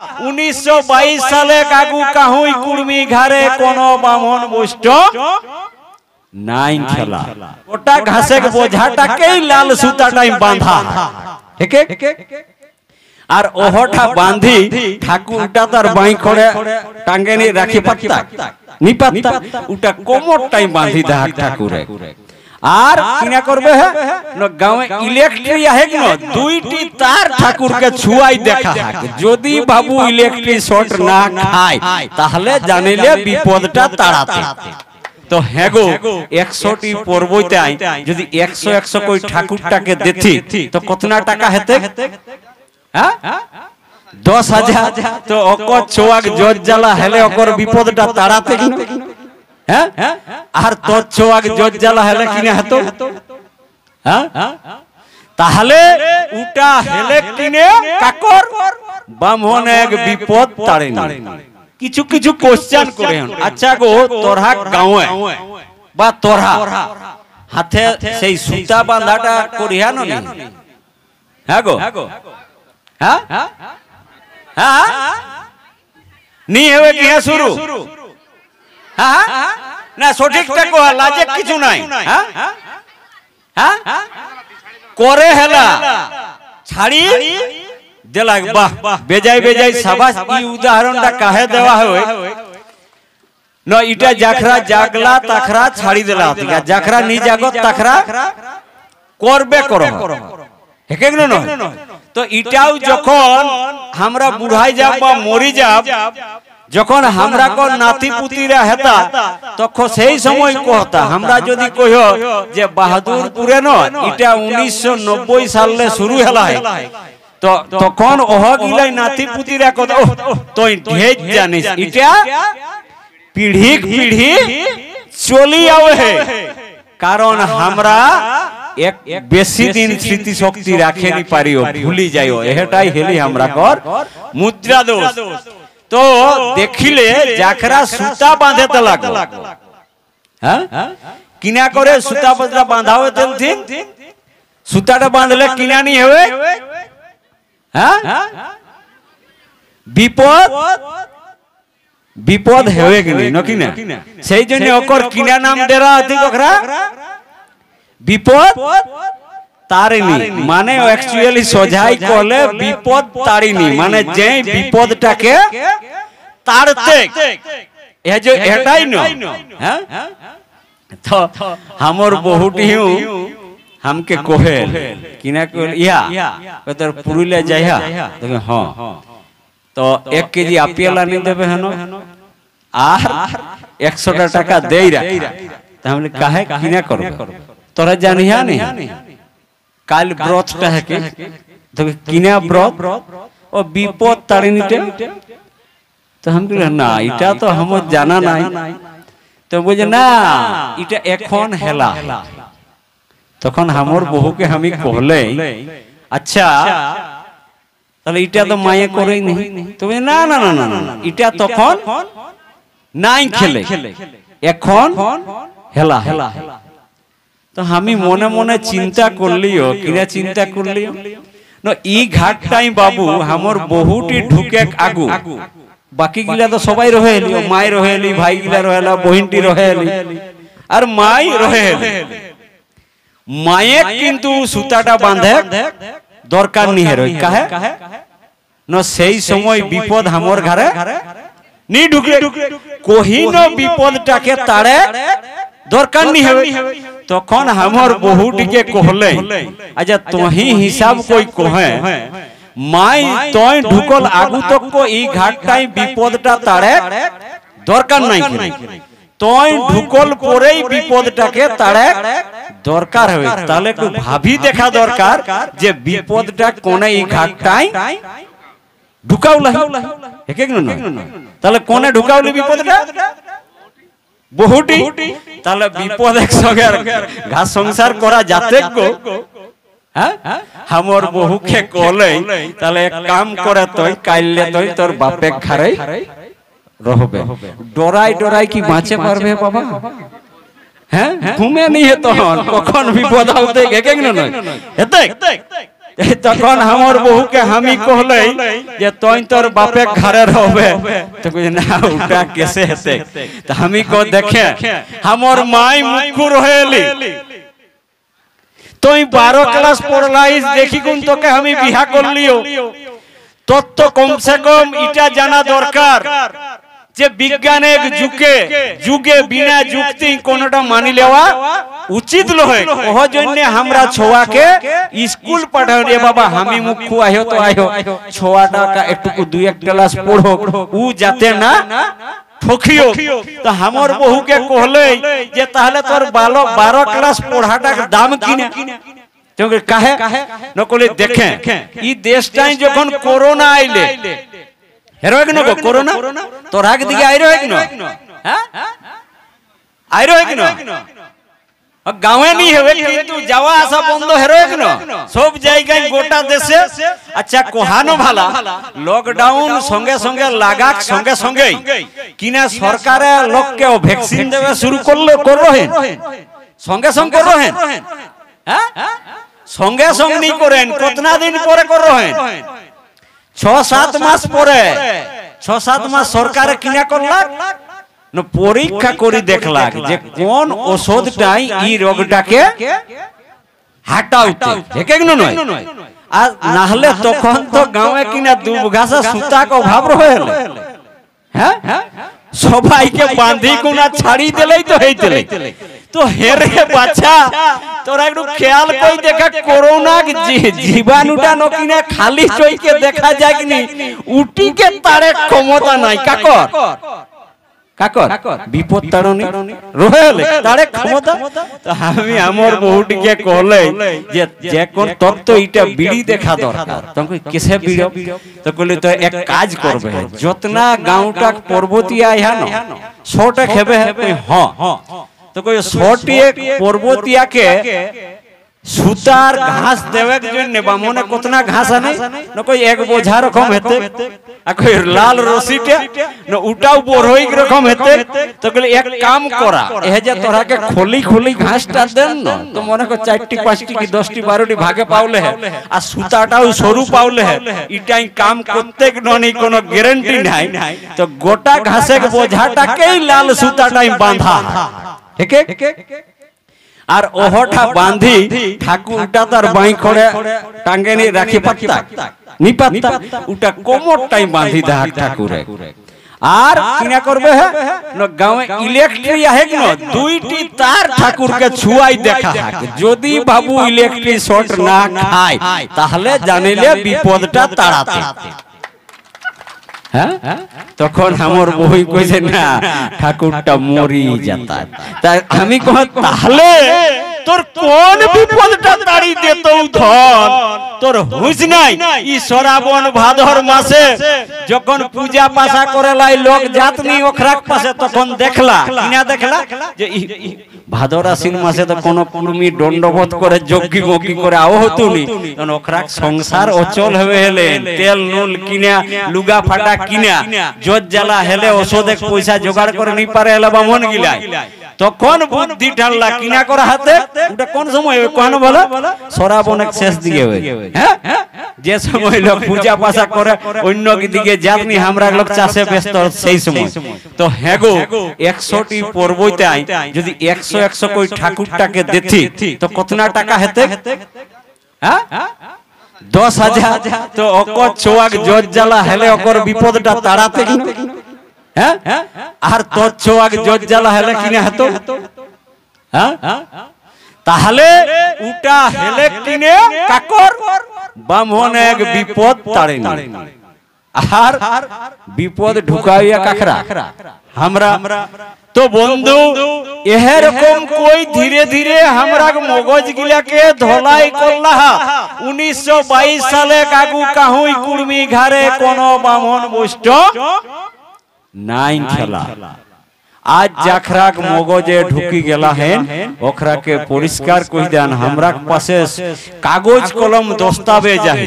1922 সালে কাকু কাহুই কুর্মি ঘরে কোন বামন বৈষ্ঠ নাই খেলা ওটা ঘাসে বোঝাটাকেই লাল সুতাটাই বাঁধা ঠিক আর ওহটা বাঁধি ঠাকুরটা তার বাই করে টাঙ্গে নি রাখি পাত্তা নি পাত্তা ওটা কোমরটাই বাঁধি দা ঠাকুরে আর কিনা করবে গাঁয়ে ইলেকট্রিক আছে কি না দুইটি তার ঠাকুরকে ছুয়াই দেখা যদি বাবু ইলেকট্রিক শর্ট না খায় তাহলে জানিলে বিপদটা তাড়াতে তো হ্যাঁ গো 100টি পর্বতে যদি 100 কই ঠাকুরটাকে দেখি তো কতনা টাকা হেতে হ্যাঁ 10,000 তো অকর ছোয়াক জজ জ্বালা হেলে অকর বিপদটা তাড়াতে কি হ্যাঁ আর তোর ছোয়াক জজ জ্বালা হেলে কিনা হতো হ্যাঁ তাহলে উটা হেলে কিনে কাকর বামন এক বিপদ তাড়ে না কিছু কিছু কোশ্চেন করে আচ্ছা গো তোরা গাঁয়ে বা তোরা হাতে সেই সুতা বাঁধাটা করিয়া না হ্যাঁ গো হ্যাঁ হ্যাঁ নি হবে কি শুরু হ্যাঁ না সঠিকটা কো লাজে কিছু নাই হ্যাঁ হ্যাঁ করে হেলা ছাড়ি দেলাক বাহ বেজাই বেজাই সাবাস এই উদাহরণটা কাহে দেওয়া হয় ন ইটা জাখরা জাগলা তাখরা ছাড়ি দেলা ঠিক জাখরা নি জাগত তাখরা করবে করো হেকে না তো এটাও যখন আমরা বুড়াই যাব বা মরি যাব যখন আমরা কোন নাতি পুতিরা হেতা তখন সেই সময় কথা আমরা যদি কইও যে বাহাদুরপুরে ন এটা 1990 সালে শুরু হলায় তো তখন ওহগিলাই নাতি পুতিরা কথা তুই ঢেজ জানিস এটা পিঢ়ি পিঢ়ি চলি আवे কারণ আমরা এক বেশি দিন স্মৃতি শক্তি রাখেনি পারিও ভুলি যাইও এটাই হেলি আমরা কর মুদ্রা দোষ তো দেখিলে জাখরা সুতা বাঁধেতে লাগো হ্যাঁ কিনা করে সুতা বজরা বাঁধাও তেলথিন সুতাটা বাঁধলে কিনা নি হবে হ্যাঁ বিপদ বিপদ হবে কি না সেই জন্য ওকর কিনা নাম দেরা আতি ওকরা বিপদ তারিনি মানে অ্যাকচুয়ালি সোজাই কলে বিপদ তারিনি মানে যে বিপদটাকে তাড়তে এ যে এটাই ন হ্যাঁ তো हमर बहुटिও हमके कोहे किना को इया তোর পুরুলিয়া যাইয়া দেখে হ্যাঁ তো 1 কেজি আপেল আনি দেবে হেন আর 100 টাকা দেই রাখি তাহলে কাহে কিনা করবে তোরা জানিয়া নি কাল ব্রতটা হেকে তো কিনা ব্রত ও বিপদ তারিনিতে তো हम বলি না এটা তো हम জানা নাই তো বুঝে না এটা এখন হেলা তখন हमर বহুকে আমি কহলে আচ্ছা তাহলে এটা তো মায়ে করেই নি তুমি না না না না না এটা তখন নাই খেলে এখন হেলা হেলা তো আমি মনে মনে চিন্তা করলিও কিনা চিন্তা করলিও না এই ঘাটটাই বাবু हमर বহুটি ঢুকে আগু বাকি গিলা তো সবাই রহেলি মাই রহেলি ভাই গিলা রহেলা বহিনটি রহেলি আর মাই রহেলি মায়ে কিন্তু সুতাটা বাঁধে দরকার নি হেরই কাহে না সেই সময় বিপদ हमर ঘরে নি ঢুকে কোহিন বিপদটাকে তাড়ে দরকার নি হবে তখন हमर বহুটিকে কহলে আচ্ছা তোহি হিসাব কই কহে মাই তই ঢুকল আগু তক কো এই ঘাটটাই বিপদটা তাড়ে দরকার নাই তই ঢুকল পরেই বিপদটাকে তাড়ে দরকার হবে তাহলে একটু ভাবি দেখা দরকার যে বিপদটা কোনে এই ঘাটটাই ঢুকাউলা হেকে না তাহলে কোনে ঢুকাউলি বিপদটা বহুটি তাহলে বিপদ একসঙ্গে ঘাস সংসার করা যাতে গো হ্যাঁ हमर বহুকে কলে তাহলে এক কাম করে তুই কাইলে তুই তোর বাপে ঘরে রহবে ডরাই ডরাই কি বাঁচে পারবে বাবা হ্যাঁ ঘুমে নি তখন কখন বিপদ আউতে হেকে না হেতে তখন আমার বহুকে আমি কহলে যে তুই তোর বাপে ঘরে রবে তো কই না ওটা কেসে হেতে তো আমি কো দেখে আমার মাই মুখুর হইলি তুই 12 ক্লাস পড়লাইস দেখি কোন তোকে আমি বিয়া করলিও তত কমসে কম এটা জানা দরকার যে বিজ্ঞানের যুগে বিনা যুক্তি কোনটা মানি লেওয়া উচিত লয় ওহ জন্য আমরা ছোয়াকে স্কুল পাঠাও রে বাবা আমি মুখ্য আইও তো আইও ছোয়াটা একটু 2-1 ক্লাস পড়ো ও যাতে না ঠকিও তো আমার বহুকে কহলে যে তাহলে তোর 12 ক্লাস পড়াটার দাম কিনা क्योंकि काहे नकले देखें ई देशटाई যখন করোনা আইলে হেরোইক ন করোনা তোর আগে দিকে আইরো এক ন হ্যাঁ আইরো এক ন গাঁয়ে নি হবে কিন্তু যাওয়া আসা বন্ধ হেরোইক ন সব জায়গায় গোটা দেশে আচ্ছা কোহানো ভালা লকডাউন সঙ্গে সঙ্গে লাগাক সঙ্গে সঙ্গে কিনা সরকারে লোককে ভ্যাকসিন দেবে শুরু করলো করবেন সঙ্গে সঙ্গে করবেন হ্যাঁ সঙ্গে সঙ্গে নি করেন কতনা দিন পরে করবেন 6-7 মাস পরে 6-7 মাস সরকারে কিনা করলা না পরীক্ষা করে দেখলা যে কোন ওষুধটাই এই রোগটাকে হাটাউতে ঠিক কি নয় আর না হলে তখন তো গাঁয়ে কিনা দুবঘাসা সুতাক অভাব রহেল হ্যাঁ সবাইকে বাঁধি কোনা ছাড়ি দিলেই তো হইতলে তো হেরে বাচ্চা তোরা একটু খেয়াল কই দেখা করোনা জীবাণুটা নকিনা খালি চইকে দেখা যায় কিনি উটিকে তারে ক্ষমতা নাই কাকর কাকর বিপদ তাড়নি রহেলে তারে ক্ষমতা তো আমি আমার বহুটিকে কইলে যে কোন তত্ত্ব এটা বিড়ি দেখা দরকার তখন কিসে বিড়ি তো কইলে তো এক কাজ করবে যতনা গাঁওটা পর্বতীয়া ইহান ছোট খেবে হ্যাঁ তো কই ছোটি এক পর্বতীয়াকে সুতার ঘাস দেওয়ার জন্য বা মনে কতনা ঘাস আনে না কই এক বোঝা রকম হেতে আর কই লাল রসিটা না উটাও বড়ই রকম হেতে তো কই এক কাম করা এ যে তোরাকে খলি ঘাসটা দেন না তো মনে কর 4টি 5টি কি 10টি 12টি ভাগে পাওলে হে আর সুতাটাও সরু পাওলে হে ইটাই কাম করতে ননি কোনো গ্যারান্টি নাই তো গোটা ঘাসের বোঝাটাকেই লাল সুতাটাই বাঁধা ঠিক আর ওহটা বাঁধি ঠাকুরটা তার বাই করে টাঙ্গে নি রাখি পাত্তা নি পাত্তা ওটা কোমরটাই বাঁধি দা ঠাকুরে আর কিনা করবে না গাঁয়ে ইলেকট্রিক আহে ন দুইটি তার ঠাকুরকে ছুয়াই দেখা যদি বাবু ইলেকট্রিক শর্ট না খায় তাহলে জানিলে বিপদটা তাড়াতে তখন আমার বই কইছে না ঠাকুরটা মরি যেতা তাই আমি কহ তাহলে তোর কোন বিপদটা তাড়ি দেতো ধন তোর হুঁশ নাই ই শ্রাবণ ভাদর মাসে যখন পূজা পাশা করে লাই লোক জাতনি ওখরাক পাশে তখন দেখলা কিনা দেখলা যে ভাদর আশ্বিন মাসে তো কোন কুর্মি দণ্ডবোধ করে যজ্ঞি গকি করে আও হতুনি তখন ওখরাক সংসার অচল হয়ে হেলেন তেল নুন কিনা লুগা ফাটা কিনা জজ জ্বালা হেলে ওষুধে পয়সা জোগাড় করে নি পারে এলা বামন গিলাই তখন বুদ্ধি ঢাললা কিনা করা হাতে ওটা কোন সময় কোন বলা শ্রাবণের শেষ দিকে হয় হ্যাঁ যে সময় লোক পূজা পাশা করে অন্য দিকে যাতনি আমরা লোক চাষে ব্যস্ত সেই সময় তো হেগো 100টি পর্বতে আই যদি 100 কই ঠাকুরটাকে দেতি তো কতনা টাকা হেতে হ্যাঁ 10,000 তো অকর ছোয়াক জজ জ্বালা হেলে অকর বিপদটা তাড়াতে হ্যাঁ আর তোর ছোয়াক জজ জ্বালা হেলে কিনা হতো হ্যাঁ তাহলে উটা হেলে কিনে কাকর বামন এক বিপদ তাড়ে আর বিপদ ঢুকাইয়া কাকরা আমরা তো বন্ধু এরকম কই ধীরে ধীরে আমরা মগজ গিলাকে ধলাই করলা 1922 সালে কাকু কাহুই কুর্মি ঘরে কোন বামন বৈষ্ঠ নাই খেলা आज जाखराक मगजे ढुकी गेला हेन ओखरा के परिष्कार कहि देन हमरा पासे कागज कलम दस्तावेज है।